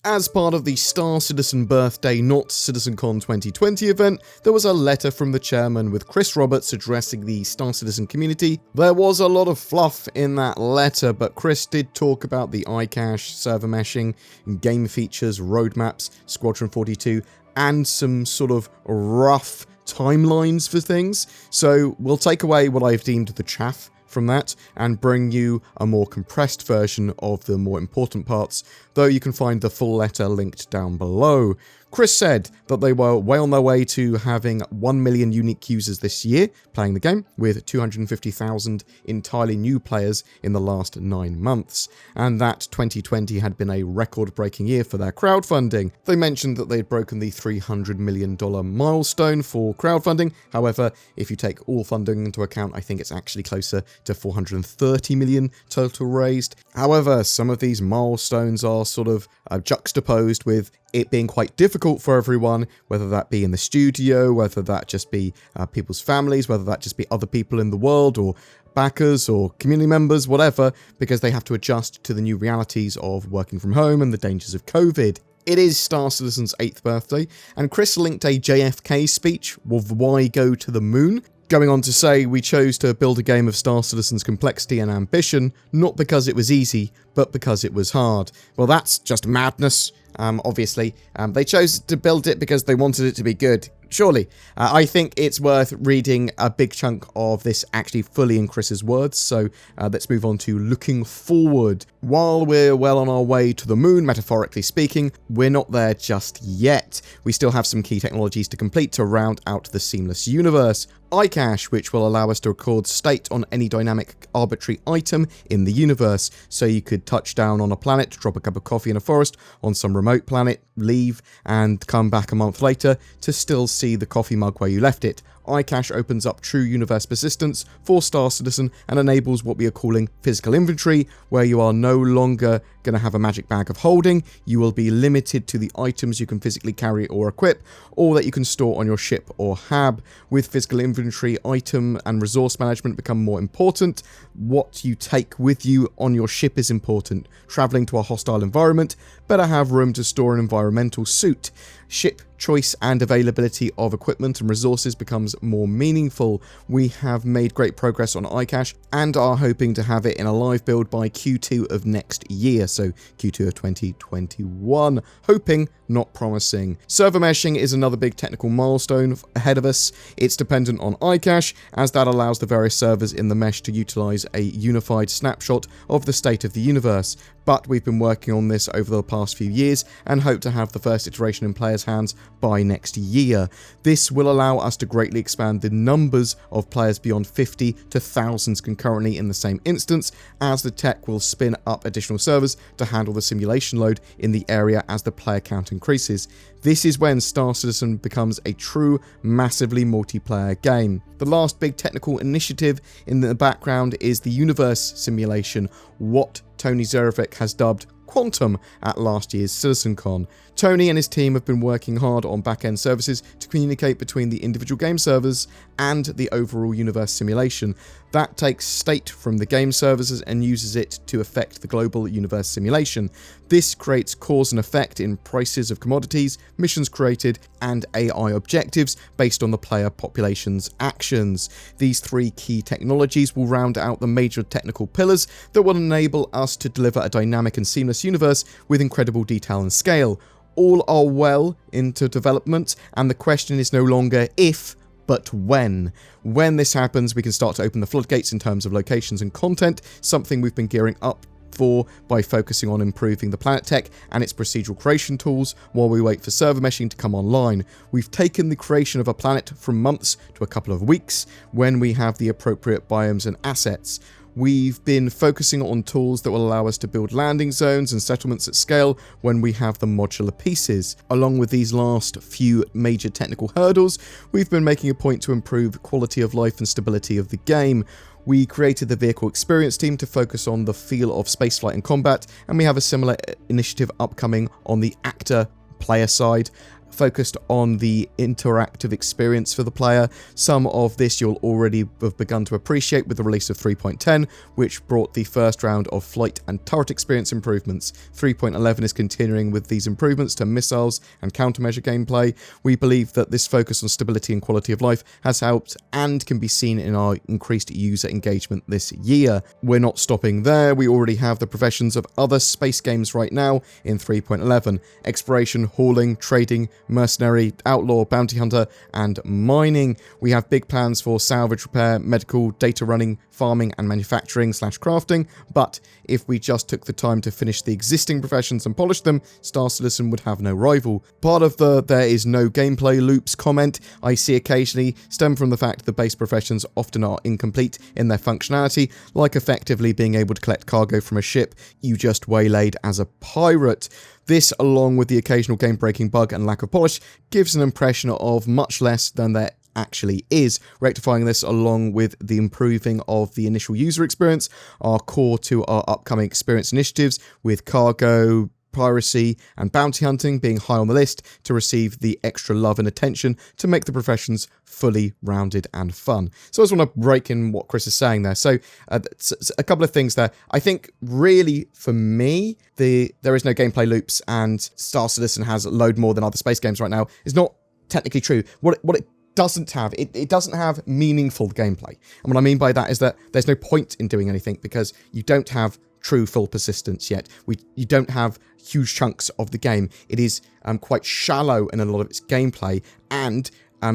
As part of the Star Citizen Birthday Not CitizenCon 2020 event, there was a letter from the chairman with Chris Roberts addressing the Star Citizen community. There was a lot of fluff in that letter, but Chris did talk about the iCache, server meshing, game features, roadmaps, Squadron 42, and some sort of rough timelines for things. So we'll take away what I've deemed the chaff from that and bring you a more compressed version of the more important parts, though you can find the full letter linked down below. Chris said that they were way on their way to having 1 million unique users this year playing the game, with 250,000 entirely new players in the last 9 months, and that 2020 had been a record-breaking year for their crowdfunding. They mentioned that they'd broken the $300 million milestone for crowdfunding. However, if you take all funding into account, I think it's actually closer to 430 million total raised. However, some of these milestones are sort of juxtaposed with it being quite difficult for everyone, whether that be in the studio, whether that just be people's families, whether that just be other people in the world, or backers or community members, whatever, because they have to adjust to the new realities of working from home and the dangers of COVID. It is Star Citizen's 8th birthday, and Chris linked a JFK speech of why go to the moon, going on to say, "We chose to build a game of Star Citizen's complexity and ambition, not because it was easy, but because it was hard." Well, that's just madness. Obviously, they chose to build it because they wanted it to be good. Surely. I think it's worth reading a big chunk of this actually fully in Chris's words, so let's move on to looking forward. While we're well on our way to the moon, metaphorically speaking, we're not there just yet. We still have some key technologies to complete to round out the seamless universe. iCache, which will allow us to record state on any dynamic arbitrary item in the universe, so you could touch down on a planet, drop a cup of coffee in a forest on some remote planet, leave, and come back a month later to still see the coffee mug where you left it. iCache opens up true universe persistence for Star Citizen and enables what we are calling physical inventory, where you are no longer going to have a magic bag of holding. You will be limited to the items you can physically carry or equip, or that you can store on your ship or hab. With physical inventory, item and resource management become more important. What you take with you on your ship is important. Traveling to a hostile environment, better have room to store an environmental suit. Ship choice and availability of equipment and resources becomes more meaningful. We have made great progress on iCache and are hoping to have it in a live build by Q2 of next year, so Q2 of 2021. Hoping, not promising. Server meshing is another big technical milestone ahead of us. It's dependent on iCache, as that allows the various servers in the mesh to utilize a unified snapshot of the state of the universe. But we've been working on this over the past few years and hope to have the first iteration in players' hands by next year. This will allow us to greatly expand the numbers of players beyond 50 to thousands concurrently in the same instance, as the tech will spin up additional servers to handle the simulation load in the area as the player count increases. This is when Star Citizen becomes a true, massively multiplayer game. The last big technical initiative in the background is the universe simulation, what Tony Zerovic has dubbed Quantum at last year's CitizenCon. Tony and his team have been working hard on back-end services to communicate between the individual game servers and the overall universe simulation. That takes state from the game servers and uses it to affect the global universe simulation. This creates cause and effect in prices of commodities, missions created, and AI objectives based on the player population's actions. These three key technologies will round out the major technical pillars that will enable us to deliver a dynamic and seamless universe with incredible detail and scale. All are well into development, and the question is no longer if, but when. When this happens, we can start to open the floodgates in terms of locations and content, something we've been gearing up for by focusing on improving the planet tech and its procedural creation tools while we wait for server meshing to come online. We've taken the creation of a planet from months to a couple of weeks when we have the appropriate biomes and assets. We've been focusing on tools that will allow us to build landing zones and settlements at scale when we have the modular pieces. Along with these last few major technical hurdles, we've been making a point to improve quality of life and stability of the game. We created the vehicle experience team to focus on the feel of spaceflight and combat, and we have a similar initiative upcoming on the actor player side, focused on the interactive experience for the player. Some of this you'll already have begun to appreciate with the release of 3.10, which brought the first round of flight and turret experience improvements. 3.11 is continuing with these improvements to missiles and countermeasure gameplay. We believe that this focus on stability and quality of life has helped and can be seen in our increased user engagement this year. We're not stopping there. We already have the professions of other space games right now in 3.11: exploration, hauling, trading, mercenary, outlaw, bounty hunter, and mining. We have big plans for salvage repair, medical, data running, farming, and manufacturing/crafting, but if we just took the time to finish the existing professions and polish them, Star Citizen would have no rival. Part of the "there is no gameplay loops" comment I see occasionally stem from the fact the base professions often are incomplete in their functionality, like effectively being able to collect cargo from a ship you just waylaid as a pirate. This, along with the occasional game-breaking bug and lack of polish, gives an impression of much less than there actually is. Rectifying this, along with the improving of the initial user experience, are core to our upcoming experience initiatives, with cargo, piracy, and bounty hunting being high on the list to receive the extra love and attention to make the professions fully rounded and fun. So I just want to break in what Chris is saying there. So a couple of things there. I think really for me, there is no gameplay loops and Star Citizen has a load more than other space games right now is not technically true. What it doesn't have, it doesn't have meaningful gameplay. And what I mean by that is that there's no point in doing anything because you don't have true full persistence yet. You don't have huge chunks of the game. It is quite shallow in a lot of its gameplay, and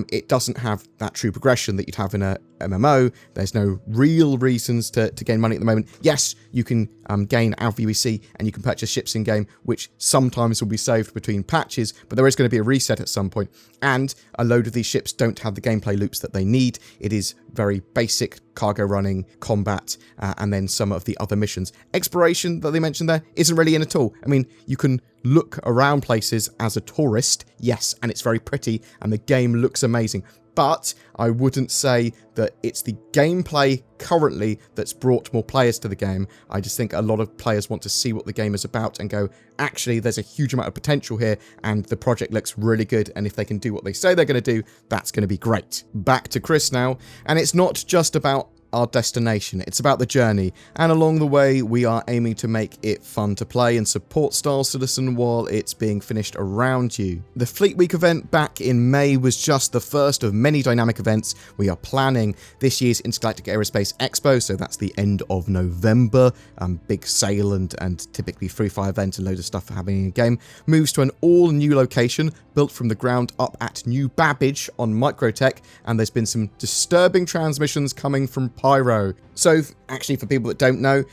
it doesn't have that true progression that you'd have in a MMO. There's no real reasons to gain money at the moment. Yes, you can gain Alpha UEC and you can purchase ships in-game, which sometimes will be saved between patches, but there is going to be a reset at some point. And a load of these ships don't have the gameplay loops that they need. It is very basic cargo running, combat, and then some of the other missions. Exploration that they mentioned there isn't really in at all. I mean, you can look around places as a tourist, yes, and it's very pretty, and the game looks amazing. But I wouldn't say that it's the gameplay currently that's brought more players to the game. I just think a lot of players want to see what the game is about and go, actually, there's a huge amount of potential here and the project looks really good. And if they can do what they say they're going to do, that's going to be great. Back to Chris now. And it's not just about our destination, it's about the journey, and along the way we are aiming to make it fun to play and support Star Citizen while it's being finished around you. The Fleet Week event back in May was just the first of many dynamic events we are planning. This year's Intergalactic Aerospace Expo, so that's the end of November, big sale and typically free fire event and loads of stuff happening in game, moves to an all new location built from the ground up at New Babbage on Microtech, and there's been some disturbing transmissions coming from Pyro. So actually, for people that don't know,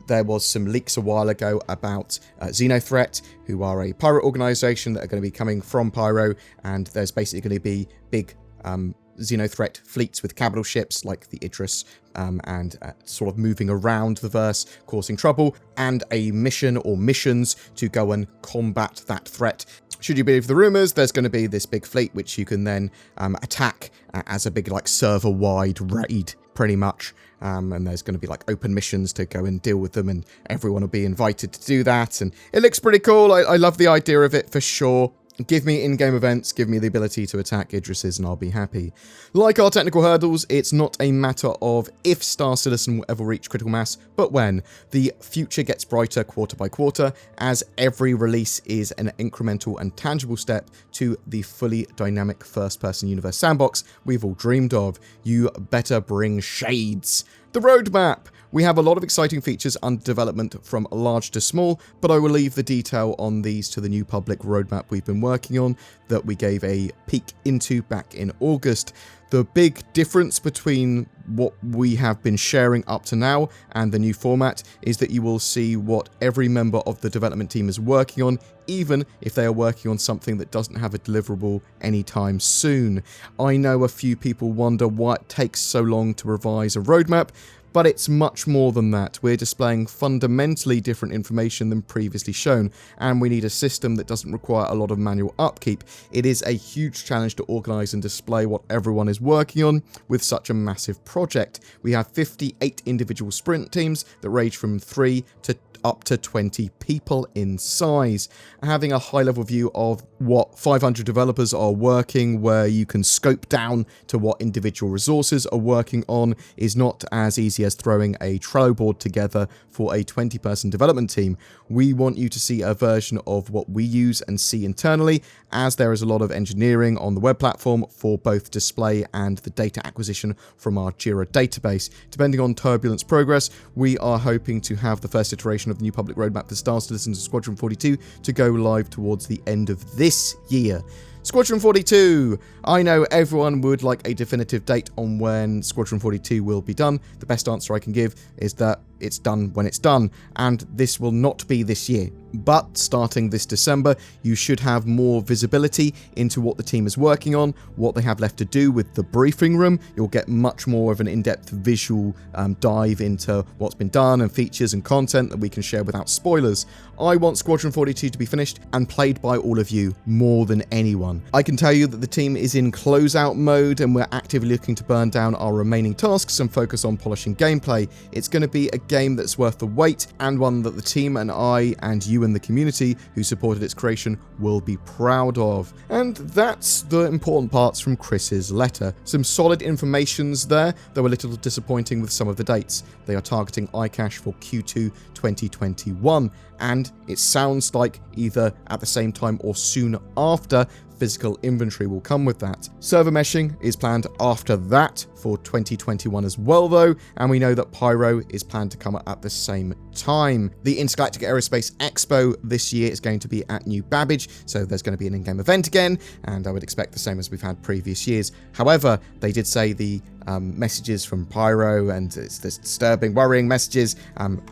there was some leaks a while ago about Xenothreat, who are a pirate organization that are going to be coming from Pyro, and there's basically going to be big Xenothreat fleets with capital ships like the Idris, and sort of moving around the verse, causing trouble, and a mission or missions to go and combat that threat. Should you believe the rumors, there's going to be this big fleet which you can then attack as a big like server-wide raid, pretty much. And there's going to be like open missions to go and deal with them, and everyone will be invited to do that. And it looks pretty cool. I love the idea of it for sure. Give me in-game events, give me the ability to attack Idrises, and I'll be happy. Like our technical hurdles, it's not a matter of if Star Citizen will ever reach critical mass, but when. The future gets brighter quarter by quarter, as every release is an incremental and tangible step to the fully dynamic first-person universe sandbox we've all dreamed of. You better bring shades. The roadmap. We have a lot of exciting features under development from large to small, but I will leave the detail on these to the new public roadmap we've been working on that we gave a peek into back in August. The big difference between what we have been sharing up to now and the new format is that you will see what every member of the development team is working on, even if they are working on something that doesn't have a deliverable anytime soon. I know a few people wonder why it takes so long to revise a roadmap, but it's much more than that. We're displaying fundamentally different information than previously shown, and we need a system that doesn't require a lot of manual upkeep. It is a huge challenge to organise and display what everyone is working on with such a massive project. We have 58 individual sprint teams that range from 3 to up to 20 people in size. Having a high-level view of what 500 developers are working, where you can scope down to what individual resources are working on, is not as easy as throwing a Trello board together for a 20-person development team. We want you to see a version of what we use and see internally, as there is a lot of engineering on the web platform for both display and the data acquisition from our Jira database. Depending on Turbulence progress, we are hoping to have the first iteration of the new public roadmap for Star Citizen and Squadron 42 to go live towards the end of this year. Squadron 42! I know everyone would like a definitive date on when Squadron 42 will be done. The best answer I can give is that it's done when it's done, and this will not be this year. But starting this December, you should have more visibility into what the team is working on, what they have left to do with the briefing room. You'll get much more of an in-depth visual dive into what's been done and features and content that we can share without spoilers. I want Squadron 42 to be finished and played by all of you more than anyone. I can tell you that the team is in closeout mode and we're actively looking to burn down our remaining tasks and focus on polishing gameplay. It's going to be a game that's worth the wait, and one that the team and I and you and the community who supported its creation will be proud of. And that's the important parts from Chris's letter. Some solid informations there, though a little disappointing with some of the dates. They are targeting iCache for Q2 2021, and it sounds like either at the same time or soon after physical inventory will come with that. Server meshing is planned after that for 2021 as well though, and we know that Pyro is planned to come at the same time. The Intergalactic Aerospace Expo this year is going to be at New Babbage, so there's going to be an in-game event again, and I would expect the same as we've had previous years. However, they did say the messages from Pyro, and it's this disturbing, worrying messages,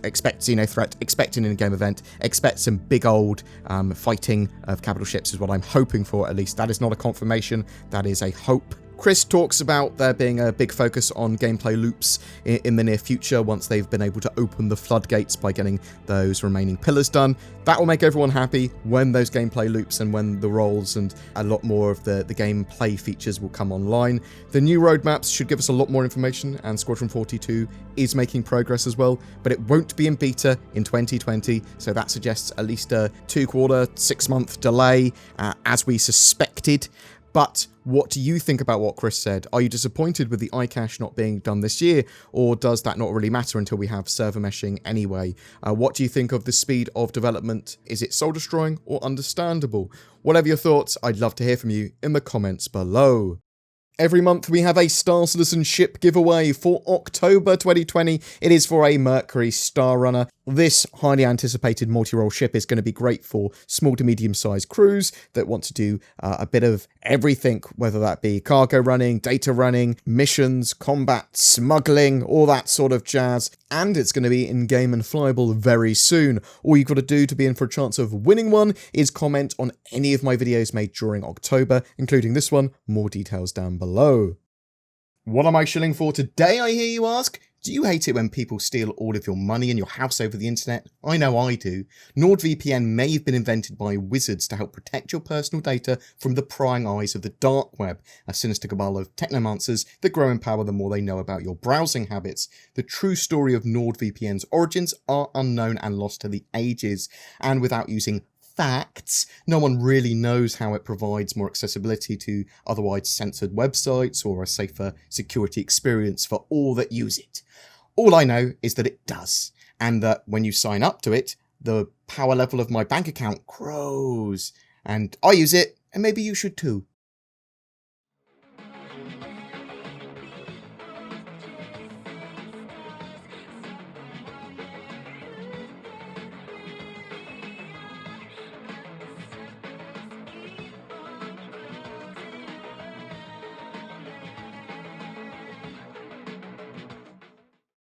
expect threat, expect an in-game event, expect some big old fighting of capital ships is what I'm hoping for. At least that is not a confirmation, that is a hope. Chris talks about there being a big focus on gameplay loops in the near future once they've been able to open the floodgates by getting those remaining pillars done. That will make everyone happy when those gameplay loops and when the roles and a lot more of the gameplay features will come online. The new roadmaps should give us a lot more information, and Squadron 42 is making progress as well, but it won't be in beta in 2020, so that suggests at least a 2-quarter, 6-month delay, as we suspected. But what do you think about what Chris said? Are you disappointed with the iCache not being done this year, or does that not really matter until we have server meshing anyway? What do you think of the speed of development? Is it soul-destroying or understandable? Whatever your thoughts, I'd love to hear from you in the comments below. Every month we have a Star Citizen ship giveaway. For October 2020, it is for a Mercury Star Runner. This highly anticipated multi-role ship is going to be great for small to medium-sized crews that want to do a bit of everything, whether that be cargo running, data running, missions, combat, smuggling, all that sort of jazz. And it's going to be in-game and flyable very soon. All you've got to do to be in for a chance of winning one is comment on any of my videos made during October, including this one. More details down below. What am I shilling for today, I hear you ask? Do you hate it when people steal all of your money and your house over the internet? I know I do. NordVPN may have been invented by wizards to help protect your personal data from the prying eyes of the dark web, a sinister cabal of technomancers that grow in power the more they know about your browsing habits. The true story of NordVPN's origins are unknown and lost to the ages, and without using facts, no one really knows how it provides more accessibility to otherwise censored websites or a safer security experience for all that use it. All I know is that it does, and that when you sign up to it, the power level of my bank account grows. And I use it, and maybe you should too.